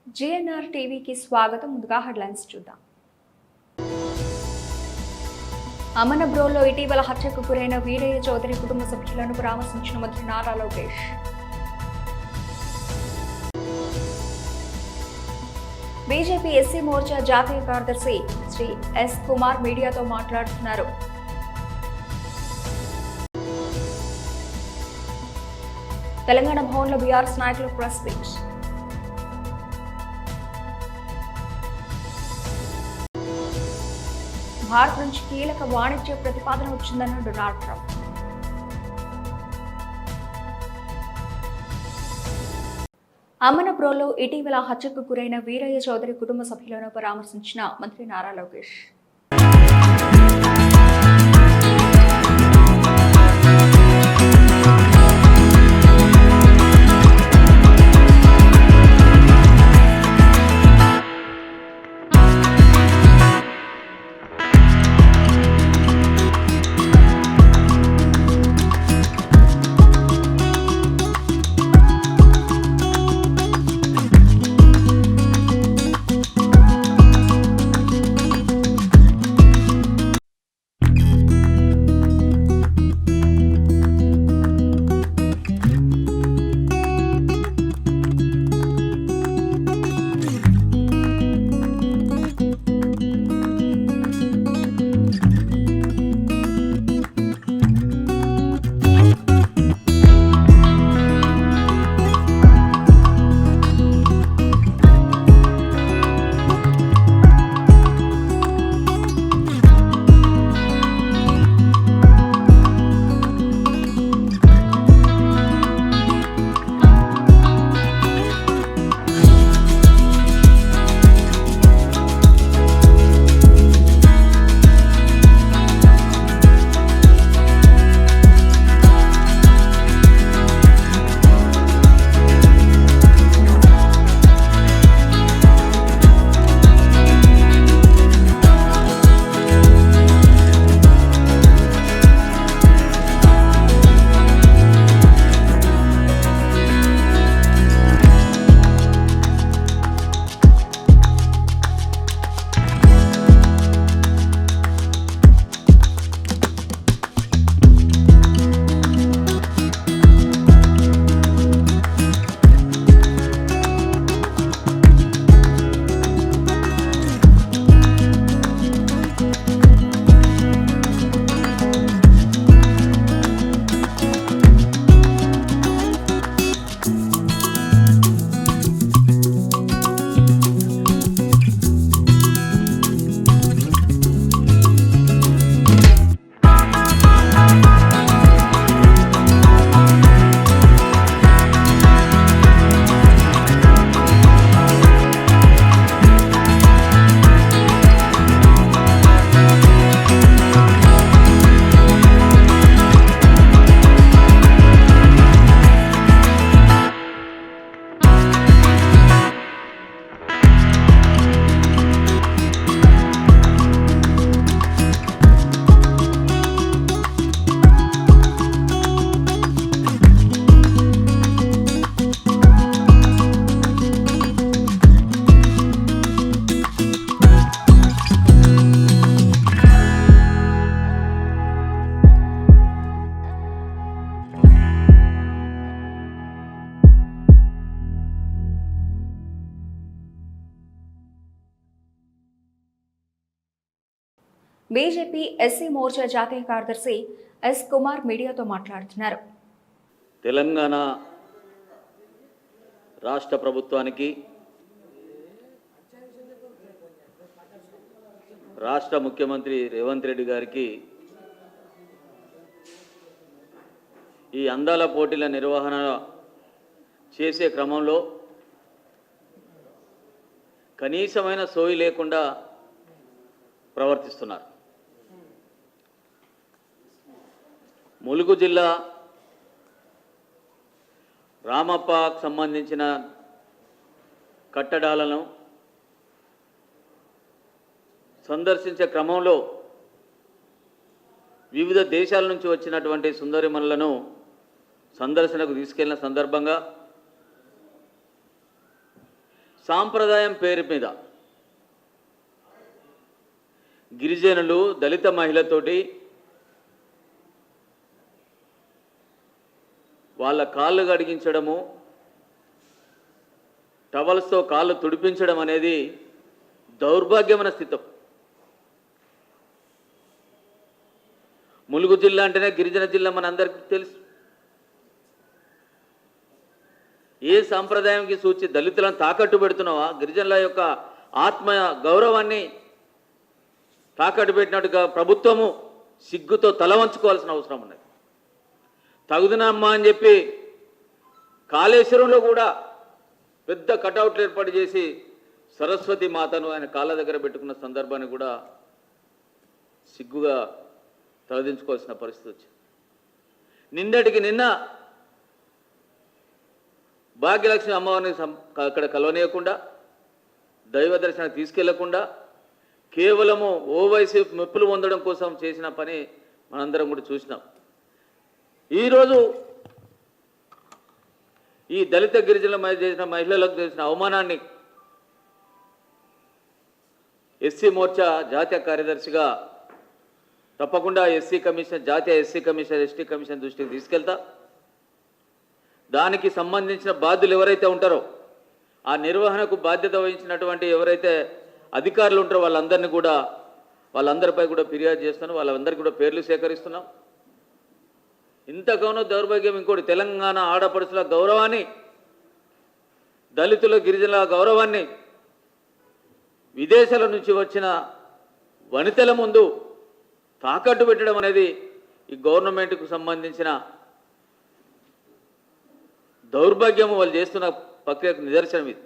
GNR టీవీకి స్వాగతం. ముందుగా హెడ్లైన్స్ చూద్దాం. అమనబ్రోలో ఇటీవల హత్యకు గురైన వీరయ్య చౌదరి కుటుంబ సభ్యులను పరామర్శించిన మంత్రి నారా లోకేష్. బీజేపీ ఎస్సీ మోర్చా జాతీయ కార్యదర్శి శ్రీ ఎస్ కుమార్ మీడియాతో మాట్లాడుతున్నారు. తెలంగాణ భవన్లో బీఆర్ఎస్ నాయకులు ప్రెస్ మీట్. భారత్ నుంచి కీలక వాణిజ్య ప్రతిపాదన వచ్చిందన్న డొనాల్డ్ ట్రంప్. అమనబ్రోలో ఇటీవల హత్యకు గురైన వీరయ్య చౌదరి కుటుంబ సభ్యులను పరామర్శించిన మంత్రి నారా లోకేష్. బీజేపీ ఎస్సీ మోర్చా జాతీయ కార్యదర్శి ఎస్ కుమార్ మీడియాతో మాట్లాడుతున్నారు. తెలంగాణ రాష్ట్ర ప్రభుత్వానికి, రాష్ట్ర ముఖ్యమంత్రి రేవంత్ రెడ్డి గారికి ఈ అందాల పోటీల నిర్వహణ చేసే క్రమంలో కనీసమైన సోయి లేకుండా ప్రవర్తిస్తున్నారు. ములుగు జిల్లా రామప్పకు సంబంధించిన కట్టడాలను సందర్శించే క్రమంలో వివిధ దేశాల నుంచి వచ్చినటువంటి సుందరిమణులను సందర్శనకు తీసుకెళ్లిన సందర్భంగా సాంప్రదాయం పేరు మీద గిరిజనులు దళిత మహిళతోటి వాళ్ళ కాళ్ళు కడిగించడము, టవల్స్తో కాళ్ళు తుడిపించడం అనేది దౌర్భాగ్యమైన స్థితి. ములుగు జిల్లా అంటేనే గిరిజన జిల్లా మనందరికీ తెలుసు. ఏ సాంప్రదాయంకి సూచి దళితులను తాకట్టు పెడుతున్నావా? గిరిజనుల యొక్క ఆత్మ గౌరవాన్ని తాకట్టు పెట్టినట్టుగా ప్రభుత్వము సిగ్గుతో తల వంచుకోవాల్సిన అవసరం ఉన్నది. తగుదనమ్మా అని చెప్పి కాళేశ్వరంలో కూడా పెద్ద కటౌట్లు ఏర్పాటు చేసి సరస్వతి మాతను ఆయన కాళ్ళ దగ్గర పెట్టుకున్న సందర్భాన్ని కూడా సిగ్గుగా తలదించుకోవాల్సిన పరిస్థితి వచ్చింది. నిన్నటికి నిన్న భాగ్యలక్ష్మి అమ్మవారిని అక్కడ కలవనీయకుండా, దైవ దర్శనానికి తీసుకెళ్లకుండా కేవలము ఓవైసీ మెప్పులు పొందడం కోసం చేసిన పని మనందరం కూడా చూసినాం. ఈరోజు ఈ దళిత గిరిజనుల చేసిన మహిళలకు చేసిన అవమానాన్ని ఎస్సీ మోర్చా జాతీయ కార్యదర్శిగా తప్పకుండా జాతీయ ఎస్సీ కమిషన్ ఎస్టీ కమిషన్ దృష్టికి తీసుకెళ్తా. దానికి సంబంధించిన బాధ్యులు ఎవరైతే ఉంటారో, ఆ నిర్వహణకు బాధ్యత వహించినటువంటి ఎవరైతే అధికారులు ఉంటారో వాళ్ళందరిపై కూడా ఫిర్యాదు చేస్తాను. వాళ్ళందరికీ కూడా పేర్లు సేకరిస్తున్నాం. ఇంతగానో దౌర్భాగ్యం ఇంకోటి, తెలంగాణ ఆడపడుచుల గౌరవాన్ని, దళితుల గిరిజనుల గౌరవాన్ని విదేశాల నుంచి వచ్చిన వనితల ముందు తాకట్టు పెట్టడం అనేది ఈ గవర్నమెంట్కు సంబంధించిన దౌర్భాగ్యము. వాళ్ళు చేస్తున్న ప్రక్రియకు నిదర్శనం ఇది.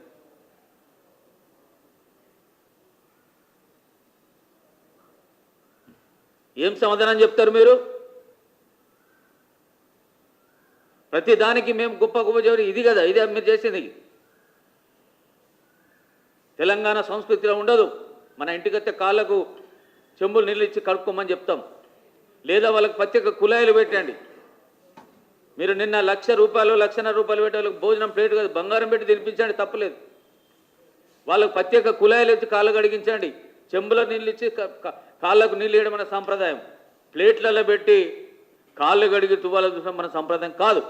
ఏం సమాధానం చెప్తారు మీరు? ప్రతి దానికి మేము గొప్ప చెబుతారు. ఇది కదా, ఇదే మీరు చేసింది. తెలంగాణ సంస్కృతిలో ఉండదు. మన ఇంటికైతే కాళ్ళకు చెంబులు నీళ్ళు ఇచ్చి కడుక్కోమని చెప్తాం, లేదా వాళ్ళకి ప్రత్యేక కుళాయిలు పెట్టండి. మీరు నిన్న ₹1,00,000 ₹1,50,000 పెట్టి వాళ్ళకి భోజనం ప్లేట్ కాదు బంగారం పెట్టి తినిపించండి, తప్పలేదు. వాళ్ళకు ప్రత్యేక కుళాయిలు ఇచ్చి కాళ్ళు కడిగించండి, చెంబులో నీళ్ళు ఇచ్చి కాళ్ళకు నీళ్ళు వేయడం మన సాంప్రదాయం. ప్లేట్లలో పెట్టి కాళ్ళు కడిగి తువ్వాల చూసిన మన సంప్రదాయం కాదు.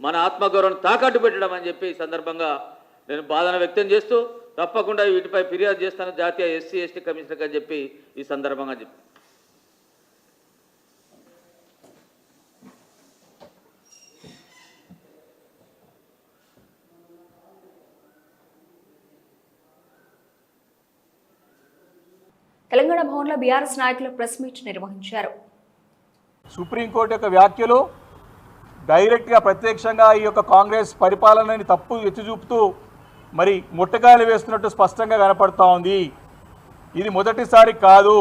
మన ఆత్మగౌరవం తాకట్టు పెట్టడం అని చెప్పి ఈ సందర్భంగా నేను బాధను వ్యక్తం చేస్తూ తప్పకుండా వీటిపై ఫిర్యాదు చేస్తాను జాతీయ ఎస్సీ ఎస్టీ కమిషనర్కి అని చెప్పి ఈ సందర్భంగా చెప్పి. తెలంగాణ భవన్లో బీఆర్ఎస్ నాయకులు ప్రెస్ మీట్ నిర్వహించారు. సుప్రీంకోర్టు యొక్క వ్యాఖ్యలు డైరెక్ట్గా ప్రత్యక్షంగా ఈ యొక్క కాంగ్రెస్ పరిపాలనని తప్పు ఎత్తి చూపుతూ మరి ముట్టకాయలు వేస్తున్నట్టు స్పష్టంగా కనపడతా ఉంది. ఇది మొదటిసారి కాదు.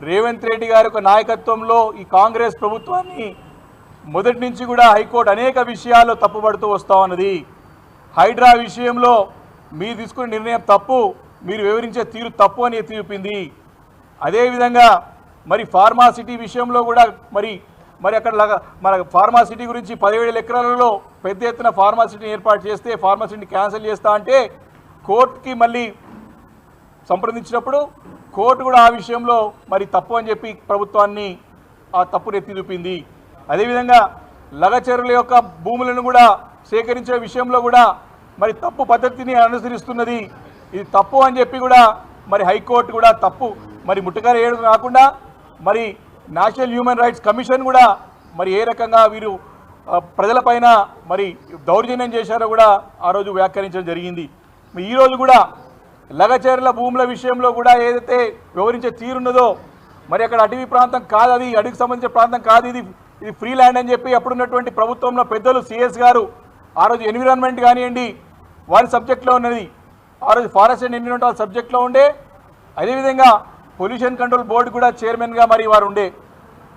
రేవంత్ రెడ్డి గారి యొక్క నాయకత్వంలో ఈ కాంగ్రెస్ ప్రభుత్వాన్ని మొదటి నుంచి కూడా హైకోర్టు అనేక విషయాల్లో తప్పుపడుతూ వస్తూ ఉన్నది. హైడ్రా విషయంలో మీరు తీసుకునే నిర్ణయం తప్పు, మీరు వివరించే తీరు తప్పు అని ఎత్తి చూపింది. అదేవిధంగా మరి ఫార్మాసిటీ విషయంలో కూడా మరి అక్కడ మన ఫార్మాసిటీ గురించి 17,000 ఎకరాలలో పెద్ద ఎత్తున ఫార్మాసిటీని ఏర్పాటు చేస్తే ఫార్మాసిటీని క్యాన్సిల్ చేస్తా అంటే కోర్టుకి మళ్ళీ సంప్రదించినప్పుడు కోర్టు కూడా ఆ విషయంలో మరి తప్పు అని చెప్పి ప్రభుత్వాన్ని ఆ తప్పును ఎత్తి చూపింది. అదేవిధంగా లగచర్ల యొక్క భూములను కూడా సేకరించే విషయంలో కూడా మరి తప్పు పద్ధతిని అనుసరిస్తున్నది. ఇది తప్పు అని చెప్పి కూడా మరి హైకోర్టు కూడా తప్పు మరి ముట్టకాయలు వేయడం కాకుండా మరి నేషనల్ హ్యూమన్ రైట్స్ కమిషన్ కూడా మరి ఏ రకంగా వీరు ప్రజలపైన మరి దౌర్జన్యం చేశారో కూడా ఆ రోజు వ్యాఖ్యానించడం జరిగింది. ఈరోజు కూడా లగచర్ల భూముల విషయంలో కూడా ఏదైతే వివరించే తీరున్నదో మరి అక్కడ అటవీ ప్రాంతం కాదు, అది అడవికి సంబంధించిన ప్రాంతం కాదు, ఇది ఫ్రీ ల్యాండ్ అని చెప్పి అప్పుడున్నటువంటి ప్రభుత్వంలో పెద్దలు సిఎస్ గారు ఆ రోజు ఎన్విరాన్మెంట్ కానివ్వండి వారి సబ్జెక్ట్లో ఉన్నది, ఆ రోజు ఫారెస్ట్ అండ్ ఎన్విరాన్మెంటల్ సబ్జెక్ట్లో ఉండే, అదేవిధంగా పొల్యూషన్ కంట్రోల్ బోర్డు కూడా చైర్మన్గా మరి వారు ఉండే.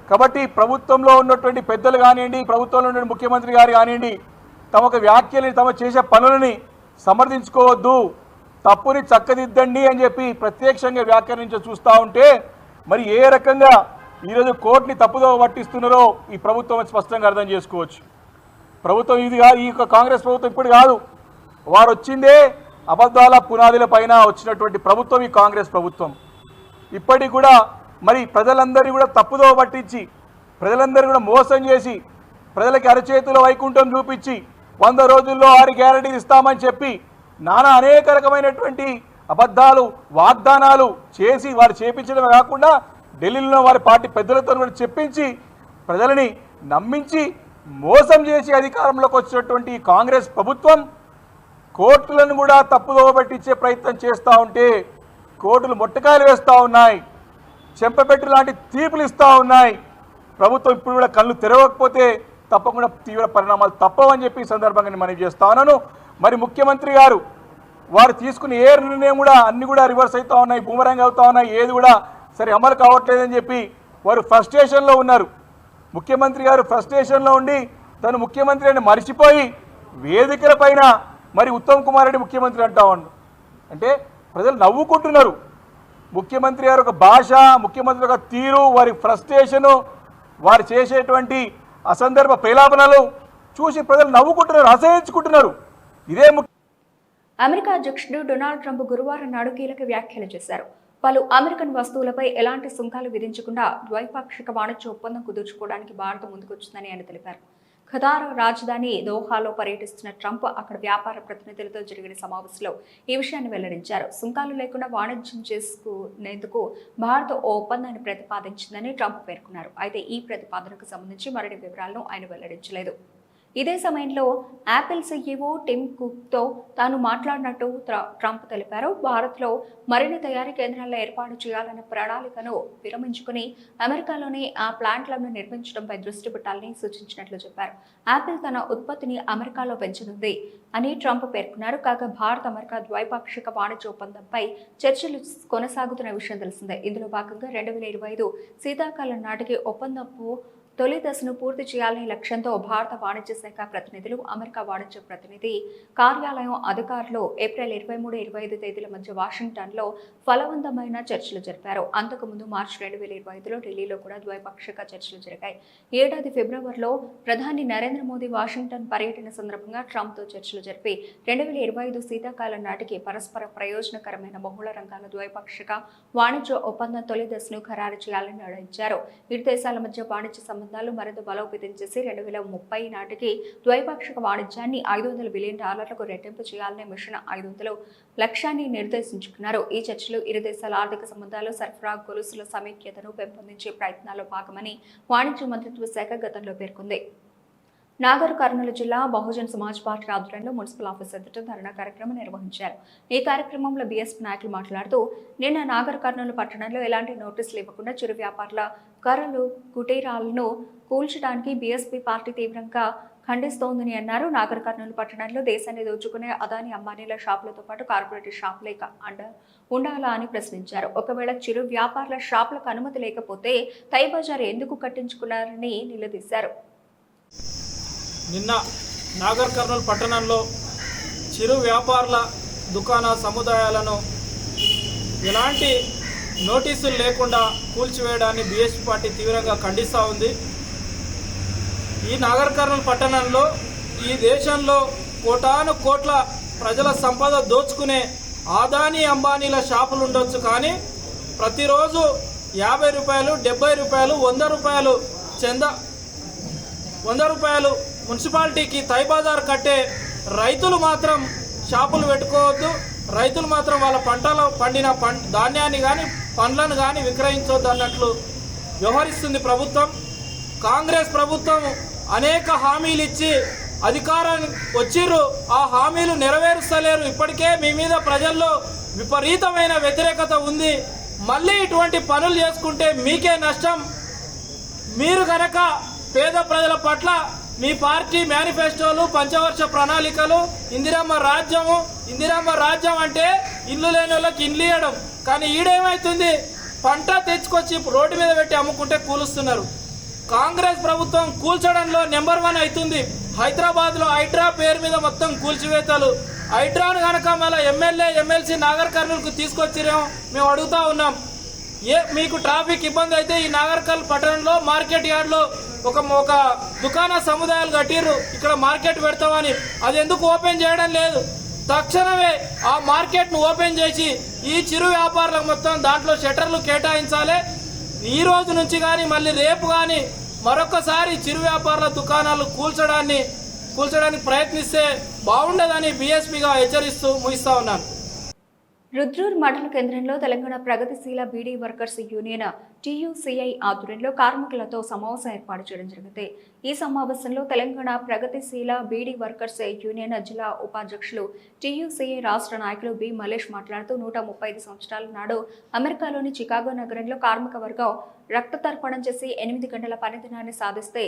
కాబట్టి ప్రభుత్వంలో ఉన్నటువంటి పెద్దలు కానివ్వండి, ప్రభుత్వంలో ఉన్న ముఖ్యమంత్రి గారు కానివ్వండి, తమకు వ్యాఖ్యలని తమ చేసే పనులని సమర్థించుకోవద్దు, తప్పుని చక్కదిద్దండి అని చెప్పి ప్రత్యక్షంగా వ్యాఖ్యానించి చూస్తూ ఉంటే మరి ఏ రకంగా ఈరోజు కోర్టుని తప్పుదో పట్టిస్తున్నారో ఈ ప్రభుత్వం స్పష్టంగా అర్థం చేసుకోవచ్చు. ప్రభుత్వం ఇది కాదు, ఈ యొక్క కాంగ్రెస్ ప్రభుత్వం ఇప్పుడు కాదు, వారు వచ్చిందే అబద్ధాల పునాదుల పైన వచ్చినటువంటి ప్రభుత్వం ఈ కాంగ్రెస్ ప్రభుత్వం. ఇప్పటికి కూడా మరి ప్రజలందరినీ కూడా తప్పుదోవ పట్టించి, ప్రజలందరూ కూడా మోసం చేసి, ప్రజలకి అరచేతుల వైకుంఠం చూపించి 100 రోజుల్లో 6 గ్యారెంటీలు ఇస్తామని చెప్పి నానా అనేక రకమైనటువంటి అబద్ధాలు వాగ్దానాలు చేసి వారు చేపించడమే కాకుండా ఢిల్లీలో వారి పార్టీ పెద్దలతో కూడా చెప్పించి ప్రజలని నమ్మించి మోసం చేసి అధికారంలోకి వచ్చినటువంటి కాంగ్రెస్ ప్రభుత్వం కోర్టులను కూడా తప్పుదోవ పట్టించే ప్రయత్నం చేస్తూ ఉంటే కోర్టులు మొట్టకాయలు వేస్తూ ఉన్నాయి, చెంపపెట్టు లాంటి తీర్పులు ఇస్తూ ఉన్నాయి. ప్రభుత్వం ఇప్పుడు కూడా కళ్ళు తెరవకపోతే తప్పకుండా తీవ్ర పరిణామాలు తప్పవని చెప్పి ఈ సందర్భంగా నేను మనవి చేస్తా ఉన్నాను. మరి ముఖ్యమంత్రి గారు వారు తీసుకున్న ఏ నిర్ణయం కూడా అన్ని కూడా రివర్స్ అవుతూ ఉన్నాయి, బూమరాంగ్ అవుతూ ఉన్నాయి, ఏది కూడా సరే అమలు కావట్లేదని చెప్పి వారు ఫ్రస్ట్రేషన్లో ఉన్నారు. ముఖ్యమంత్రి గారు ఫ్రస్ట్రేషన్లో ఉండి తను ముఖ్యమంత్రి అని మర్చిపోయి వేదికల పైన మరి ఉత్తమ్ కుమార్ రెడ్డి ముఖ్యమంత్రి అంటా ఉన్నాడు. అంటే ప్రజలు నవ్వుకుంటున్నారు. ముఖ్యమంత్రి గారు ఒక భాష, ముఖ్యమంత్రి ఒక తీరు, వారి ఫ్రస్ట్రేషను, వారు చేసేటువంటి అసందర్భ ప్రేలాపనలు చూసి ప్రజలు నవ్వుకుంటున్నారు, అసహించుకుంటున్నారు. ఇదే అమెరికా అధ్యక్షుడు డొనాల్డ్ ట్రంప్ గురువారం నాడు కీలక వ్యాఖ్యలు చేశారు. పలు అమెరికన్ వస్తువులపై ఎలాంటి సుంకాలు విధించకుండా ద్వైపాక్షిక వాణిజ్య ఒప్పందం కుదుర్చుకోవడానికి భారత్ ముందుకొచ్చిందని ఆయన తెలిపారు. ఖతార్ రాజధాని దోహాలో పర్యటిస్తున్న ట్రంప్ అక్కడ వ్యాపార ప్రతినిధులతో జరిగిన సమావేశంలో ఈ విషయాన్ని వెల్లడించారు. సుంకాలు లేకుండా వాణిజ్యం చేసుకునేందుకు భారత్ ఓ ఒప్పందాన్ని ప్రతిపాదించిందని ట్రంప్ పేర్కొన్నారు. అయితే ఈ ప్రతిపాదనకు సంబంధించి మరిన్ని వివరాలను ఆయన వెల్లడించలేదు. ఇదే సమయంలో యాపిల్ సీఈఓ టిమ్ కుక్తో తాను మాట్లాడినట్టు ట్రంప్ తెలిపారు. భారత్లో మరిన్ని తయారీ కేంద్రాలను ఏర్పాటు చేయాలన్న ప్రణాళికను విరమించుకుని అమెరికాలోనే ఆ ప్లాంట్లను నిర్మించడంపై దృష్టి పెట్టాలని సూచించినట్లు చెప్పారు. యాపిల్ తన ఉత్పత్తిని అమెరికాలో పెంచనుంది అని ట్రంప్ పేర్కొన్నారు. కాగా భారత్ అమెరికా ద్వైపాక్షిక వాణిజ్య ఒప్పందంపై చర్చలు కొనసాగుతున్న విషయం తెలిసిందే. ఇందులో భాగంగా 2025 శీతాకాలం నాటికి ఒప్పందపు తొలి దశను పూర్తి చేయాలనే లక్ష్యంతో భారత వాణిజ్య శాఖ ప్రతినిధులు, అమెరికా వాణిజ్య ప్రతినిధి కార్యాలయం అధికారులు ఏప్రిల్ 23-25 తేదీల మధ్య వాషింగ్టన్లో ఫలవంతమైన చర్చలు జరిపారు. అంతకుముందు మార్చి 2025లో ఢిల్లీలో కూడా ద్వైపాక్షిక చర్చలు జరిగాయి. ఏడాది ఫిబ్రవరిలో ప్రధాని నరేంద్ర మోదీ వాషింగ్టన్ పర్యటన సందర్భంగా ట్రంప్తో చర్చలు జరిపి 2025 శీతాకాలం నాటికి పరస్పర ప్రయోజనకరమైన బహుళ రంగాల ద్వైపాక్షిక వాణిజ్య ఒప్పందం తొలి దశను ఖరారు చేయాలని నిర్ణయించారు. ఇరు దేశాల మధ్య వాణిజ్య సంబంధాలు మరింత బలోపేతం చేసి 2030 నాటికి ద్వైపాక్షిక వాణిజ్యాన్ని $500 బిలియన్ రెట్టింపు చేయాలనే మిషన్ 500 లక్ష్యాన్ని నిర్దేశించుకున్నారు. ఈ చర్చలు ఇరు దేశాల ఆర్థిక సంబంధాలు, సరఫరా గొలుసుల సమైక్యతను పెంపొందించే ప్రయత్నాల్లో భాగమని వాణిజ్య మంత్రిత్వ శాఖ గతంలో పేర్కొంది. నాగర్ కర్నూలు జిల్లా బహుజన్ సమాజ్ పార్టీ ఆధ్వర్యంలో మున్సిపల్ ఆఫీస్ ఎదుట ధర్నా కార్యక్రమం నిర్వహించారు. ఈ కార్యక్రమంలో బీఎస్పీ నాయకులు మాట్లాడుతూ నిన్న నాగర్ కర్నూలు పట్టణంలో ఎలాంటి నోటీసులు ఇవ్వకుండా చిరు వ్యాపారుల కర్రలు, కుటీరాలను కూల్చడానికి బీఎస్పీ పార్టీ తీవ్రంగా ఖండిస్తోందని అన్నారు. నాగర్ కర్నూలు పట్టణంలో దేశాన్ని దోచుకునే అదాని అంబానీల షాపులతో పాటు కార్పొరేట్ షాపులే ఉండాలా అని ప్రశ్నించారు. ఒకవేళ చిరు వ్యాపారుల షాపులకు అనుమతి లేకపోతే తై బజార్ ఎందుకు కట్టించుకున్నారని నిలదీశారు. నిన్న నాగర్ కర్నూలు పట్టణంలో చిరు వ్యాపారుల దుకాణ సముదాయాలను ఎలాంటి నోటీసులు లేకుండా కూల్చివేయడాన్ని బీఎస్పీ పార్టీ తీవ్రంగా ఖండిస్తూ ఉంది. ఈ నాగర్ కర్నూలు పట్టణంలో ఈ దేశంలో కోటాను కోట్ల ప్రజల సంపద దోచుకునే ఆదాని అంబానీల షాపులు ఉండొచ్చు, కానీ ప్రతిరోజు ₹50, ₹70, ₹100 మున్సిపాలిటీకి తై బజార్ కట్టే రైతులు మాత్రం షాపులు పెట్టుకోవద్దు, రైతులు మాత్రం వాళ్ళ పంటలో పండిన ధాన్యాన్ని కానీ పండ్లను కానీ విక్రయించవద్దు అన్నట్లు వ్యవహరిస్తుంది ప్రభుత్వం. కాంగ్రెస్ ప్రభుత్వం అనేక హామీలు ఇచ్చి అధికారానికి వచ్చిర్రు, ఆ హామీలు నెరవేరుస్తలేరు. ఇప్పటికే మీ మీద ప్రజల్లో విపరీతమైన వ్యతిరేకత ఉంది. మళ్ళీ ఇటువంటి పనులు చేసుకుంటే మీకే నష్టం. మీరు కనుక పేద ప్రజల పట్ల మీ పార్టీ మేనిఫెస్టోలు, పంచవర్ష ప్రణాళికలు, ఇందిరమ్మ రాజ్యం అంటే ఇల్లు లేని వాళ్ళకి ఇండ్లు ఇవ్వడం, కానీ ఈడేమవుతుంది, పంట తెచ్చుకొచ్చి రోడ్డు మీద పెట్టి అమ్ముకుంటే కూలుస్తున్నారు. కాంగ్రెస్ ప్రభుత్వం కూల్చడంలో నెంబర్ 1 అవుతుంది. హైదరాబాద్లో హైడ్రా పేరు మీద మొత్తం కూల్చివేతలు. హైడ్రాను కనుక మళ్ళీ ఎమ్మెల్యే, ఎమ్మెల్సీ నాగర్ కర్నూలుకు తీసుకొచ్చిరేమో మేము అడుగుతా ఉన్నాం. మీకు ట్రాఫిక్ ఇబ్బంది అయితే ఈ నాగర్ కర్నూలు పట్టణంలో మార్కెట్ యార్డ్లో ఒక దుకాణ సముదాయాలు కట్టిర్రు, ఇక్కడ మార్కెట్ పెడతామని, అది ఎందుకు ఓపెన్ చేయడం లేదు? తక్షణమే ఆ మార్కెట్ను ఓపెన్ చేసి ఈ చిరు వ్యాపారులకు మొత్తం దాంట్లో షట్టర్లు కేటాయించాలి. ఈ రోజు నుంచి కానీ మళ్ళీ రేపు కానీ మరొకసారి చిరు వ్యాపారుల దుకాణాలు కూల్చడానికి ప్రయత్నిస్తే బాగుండదని బీఎస్పీగా హెచ్చరిస్తూ ముగిస్తా ఉన్నాను. రుద్రూర్ మండల కేంద్రంలో తెలంగాణ ప్రగతిశీల బీడీ వర్కర్స్ యూనియన్ టీయూసీఐ ఆధ్వర్యంలో కార్మికులతో సమావేశం ఏర్పాటు చేయడం జరిగింది. ఈ సమావేశంలో తెలంగాణ ప్రగతిశీల బీడీ వర్కర్స్ యూనియన్ జిల్లా ఉపాధ్యక్షులు టీయూసీఐ రాష్ట్ర నాయకులు బి మలేష్ మాట్లాడుతూ 135 సంవత్సరాల నాడు అమెరికాలోని చికాగో నగరంలో కార్మిక వర్గం రక్త తర్పణం చేసి 8 గంటల పనిదినాన్ని సాధిస్తే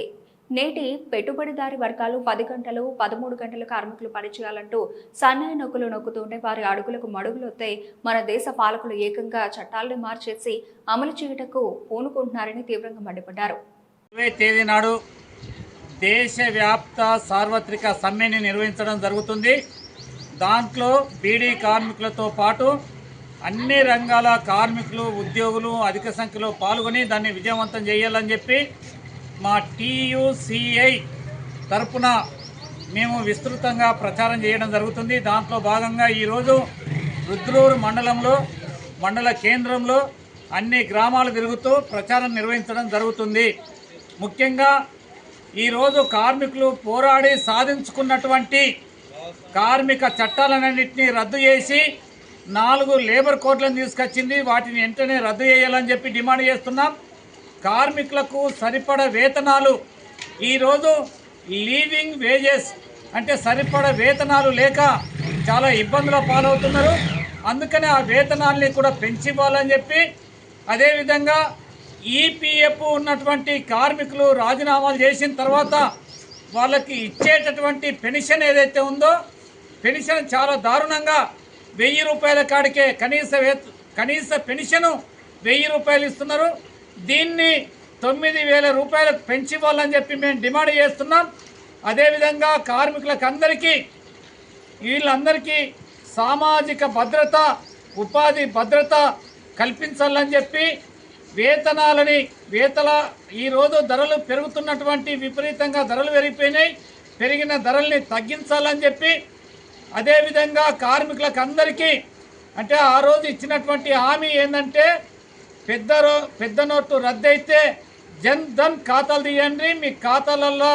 నేటి పెట్టుబడిదారి వర్గాలు 10 గంటలు 13 గంటలు కార్మికులు పనిచేయాలంటూ సన్నాయి నొక్కులు నొక్కుతుంటే వారి అడుగులకు మడుగులొత్తే మన దేశ పాలకులు ఏకంగా చట్టాలను మార్చేసి అమలు చేయుటకు పూనుకుంటున్నారని తీవ్రంగా మండిపడ్డారు. 20 తేదీ నాడు దేశవ్యాప్త సార్వత్రిక సమ్మెని నిర్వహించడం జరుగుతుంది. దాంట్లో బీడీ కార్మికులతో పాటు అన్ని రంగాల కార్మికులు ఉద్యోగులు అధిక సంఖ్యలో పాల్గొని దాన్ని విజయవంతం చేయాలని చెప్పి మా టీయూసీఐ తరపున మేము విస్తృతంగా ప్రచారం చేయడం జరుగుతుంది. దాంట్లో భాగంగా ఈరోజు రుద్రూరు మండల కేంద్రంలో అన్ని గ్రామాలు తిరుగుతూ ప్రచారం నిర్వహించడం జరుగుతుంది. ముఖ్యంగా ఈరోజు కార్మికులు పోరాడి సాధించుకున్నటువంటి కార్మిక చట్టాలన్నింటినీ రద్దు చేసి 4 లేబర్ కోడ్లను తీసుకొచ్చింది. వాటిని వెంటనే రద్దు చేయాలని చెప్పి డిమాండ్ చేస్తున్నాం. కార్మికులకు సరిపడ వేతనాలు ఈరోజు లీవింగ్ వేజెస్ అంటే సరిపడ వేతనాలు లేక చాలా ఇబ్బందుల పాలవుతున్నారు. అందుకనే ఆ వేతనాల్ని కూడా పెంచివ్వాలని చెప్పి, అదేవిధంగా ఈపీఎఫ్ ఉన్నటువంటి కార్మికులు రాజీనామాలు చేసిన తర్వాత వాళ్ళకి ఇచ్చేటటువంటి పెన్షన్ ఏదైతే ఉందో పెన్షన్ చాలా దారుణంగా 1000 రూపాయల కాడికే కనీస పెన్షను 1000 రూపాయలు ఇస్తున్నారు. దీన్ని 9000 రూపాయలకు పెంచివ్వాలని చెప్పి మేము డిమాండ్ చేస్తున్నాం. అదేవిధంగా కార్మికులకు వీళ్ళందరికీ సామాజిక భద్రత ఉపాధి భద్రత కల్పించాలని చెప్పి ఈరోజు ధరలు పెరుగుతున్నటువంటి విపరీతంగా ధరలు పెరిగిపోయినాయి. పెరిగిన ధరల్ని తగ్గించాలని చెప్పి, అదేవిధంగా కార్మికులకు అందరికీ అంటే ఆ రోజు ఇచ్చినటువంటి హామీ ఏంటంటే పెద్ద నోటు రద్దు అయితే జన్ ధన్ ఖాతాలు తీయండి, మీ ఖాతాలలో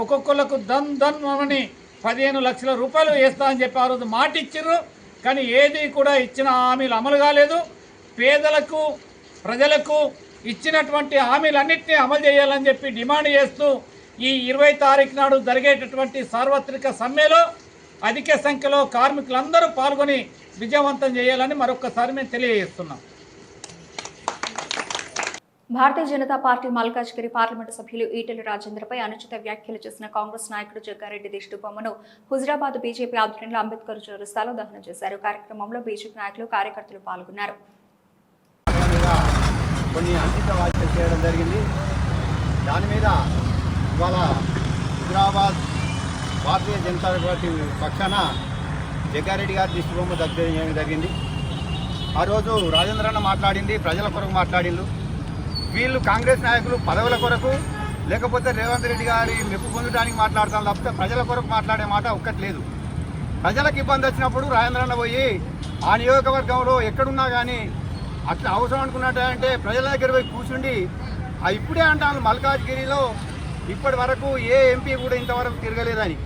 ఒక్కొక్కరికి ధన్ అని 15 లక్షల రూపాయలు వేస్తామని చెప్పి ఆ రోజు మాట ఇచ్చిర్రు. కానీ ఏది కూడా ఇచ్చిన హామీలు అమలు కాలేదు. పేదలకు ప్రజలకు ఇచ్చినటువంటి హామీలన్నింటినీ అమలు చేయాలని చెప్పి డిమాండ్ చేస్తూ ఈ 20 తారీఖు నాడు జరిగేటటువంటి సార్వత్రిక సమ్మెలో అధిక సంఖ్యలో కార్మికులందరూ పాల్గొని విజయవంతం చేయాలని మరొకసారి మేము తెలియజేస్తున్నాం. భారతీయ జనతా పార్టీ మల్కాజ్గిరి పార్లమెంటు సభ్యులు ఈటెల రాజేంద్రపై అనుచిత వ్యాఖ్యలు చేసిన కాంగ్రెస్ నాయకుడు జగ్గారెడ్డి దిష్టిబొమ్మను హుజరాబాద్ బీజేపీ ఆధ్వర్యంలో అంబేద్కర్ చౌరస్తాలో దహనం చేశారు. కార్యక్రమంలో బీజేపీ నాయకులు కార్యకర్తలు పాల్గొన్నారు. కొన్ని అంకిత వ్యాఖ్యలు చేయడం జరిగింది. దాని మీద ఇవాళ హుజరాబాద్ భారతీయ జనతా పార్టీ పక్షాన జగ్గారెడ్డి గారి దిష్టిబొమ్మ దగ్గర చేయడం జరిగింది. ఆ రోజు రాజేంద్రన్న మాట్లాడింది ప్రజల కొరకు మాట్లాడిండు. వీళ్ళు కాంగ్రెస్ నాయకులు పదవుల కొరకు లేకపోతే రేవంత్ రెడ్డి గారి మెప్పు పొందడానికి మాట్లాడతాం తప్పితే ప్రజల కొరకు మాట్లాడే మాట ఒక్కట్లేదు. ప్రజలకు ఇబ్బంది వచ్చినప్పుడు రాజేంద్రన్న పోయి ఆ నియోజకవర్గంలో ఎక్కడున్నా కానీ అట్లా అవసరం అనుకున్నట్టే ప్రజల దగ్గర పోయి కూర్చుండి ఇప్పుడే అంటాను మల్కాజ్గిరిలో ఇప్పటి వరకు ఏ ఎంపీ కూడా ఇంతవరకు తిరగలేదని.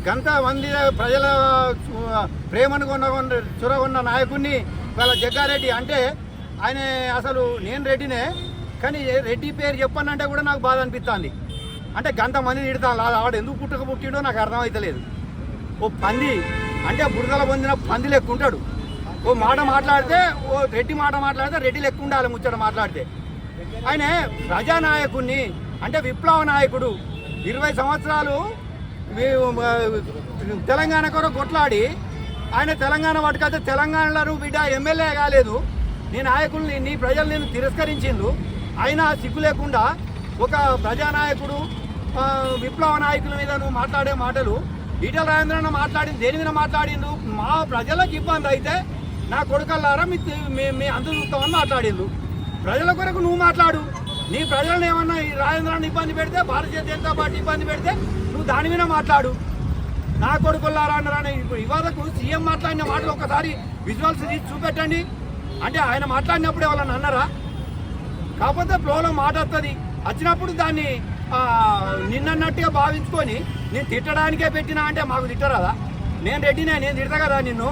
గంత మంది ప్రజల ప్రేమను చురగొన్న నాయకుడిని వాళ్ళ జగ్గారెడ్డి అంటే ఆయన అసలు నేను రెడ్డినే కానీ రెడ్డి పేరు చెప్పానంటే కూడా నాకు బాధ అనిపిస్తుంది. అంటే గంత మంది తిడతాను ఆవిడ ఎందుకు పుట్టిండో నాకు అర్థమవుతలేదు. ఓ పంది అంటే బురదల పొందిన పంది లెక్క ఉంటాడు. ఓ మాట మాట్లాడితే ఓ రెడ్డి మాట మాట్లాడితే రెడ్డి లెక్క ఉండాలి ముచ్చట మాట్లాడితే. ఆయన ప్రజానాయకుడిని అంటే విప్లవ నాయకుడు 20 సంవత్సరాలు తెలంగాణ కొరకు కొట్లాడి ఆయన తెలంగాణ పట్టుకైతే తెలంగాణలో బిడ్డ ఎమ్మెల్యే కాలేదు. నీ నాయకుల్ని నీ ప్రజలు నేను తిరస్కరించిండు. అయినా సిగ్గు లేకుండా ఒక ప్రజానాయకుడు విప్లవ నాయకుల మీద నువ్వు మాట్లాడే మాటలు ఈటెల రాజేంద్రన్న మాట్లాడింది దేని మీద మాట్లాడిండు? మా ప్రజలకు ఇబ్బంది అయితే నా కొడుకల్లారా మీ అందరూ చూస్తామని మాట్లాడిండు. ప్రజల కొరకు నువ్వు మాట్లాడు. నీ ప్రజలను ఏమన్నా ఈ రాజేంద్రాన్ని ఇబ్బంది పెడితే భారతీయ జనతా పార్టీ ఇబ్బంది పెడితే నువ్వు దాని మీద మాట్లాడు. నా కొడుకులారా అన్నారని ఇప్పుడు ఇవాళకు సీఎం మాట్లాడిన మాటలు ఒకసారి విజువల్స్ తీసి చూపెట్టండి. అంటే ఆయన మాట్లాడినప్పుడు ఎవరన్నా అన్నారా? కాకపోతే ఫ్లోలో మాట వస్తుంది, వచ్చినప్పుడు దాన్ని నిన్నట్టుగా భావించుకొని నేను తిట్టడానికే పెట్టినా అంటే మాకు తిట్టరాదా? నేను రెడ్డినే, నేను తిడతా కదా, నిన్ను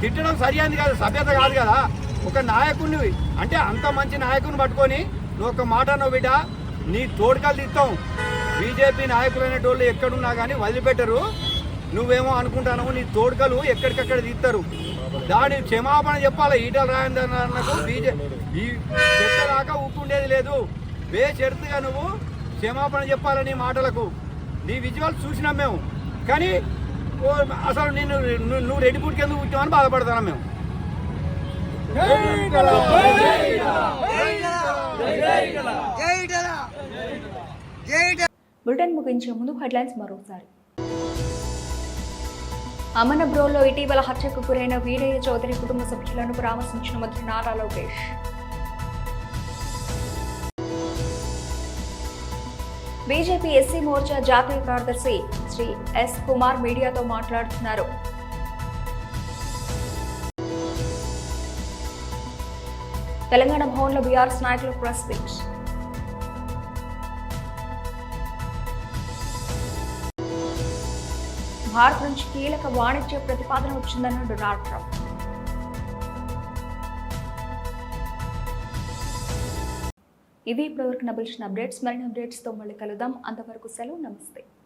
తిట్టడం సరియైంది కాదు, సభ్యత కాదు కదా. ఒక నాయకుడిని అంటే అంత మంచి నాయకుడిని పట్టుకొని నువ్వు ఒక మాట అన్నావు బిడ్డ, నీ తోడుకలు తీస్తాం. బీజేపీ నాయకులైనటోళ్ళు ఎక్కడున్నా కానీ వదిలిపెట్టరు. నువ్వేమో అనుకుంటున్నావు, నీ తోడుకలు ఎక్కడికక్కడ తీస్తారు. దాని క్షమాపణ చెప్పాలి. ఈటల రాజేందర్కు ఈ చెత్తదాకా ఊపుకుండేది లేదు. బేషరతుగా నువ్వు క్షమాపణ చెప్పాలి నీ మాటలకు. నీ విజువల్స్ చూసినాం మేము, కానీ అసలు నువ్వు రెడ్డి పుట్టికి ఎందుకు పుట్టామని బాధపడుతున్నాం మేము. బులెటిన్ ముగించే ముందు హెడ్లైన్స్ మరోసారి. అమనబ్రోలో ఇటీవల హత్యకు గురైన వీరయ్య చౌదరి కుటుంబ సభ్యులను పరామర్శించిన మంత్రి నారా లోకేష్. బీజేపీ ఎస్సీ మోర్చా జాతీయ కార్యదర్శి శ్రీ ఎస్ కుమార్ మీడియాతో మాట్లాడుతున్నారు. తెలంగాణ భవన్లో బీఆర్ఎస్ నాయకుల ప్రెస్ మీట్. భారత్ నుంచి కీలక వాణిజ్య ప్రతిపాదన వచ్చిందన్న డొనాల్డ్ ట్రంప్. ఇవి ఇప్పటివరకు నబిల్చిన అప్డేట్స్. మరిన్ని అప్డేట్స్తో మళ్ళీ కలుద్దాం. అంతవరకు సెలవు, నమస్తే.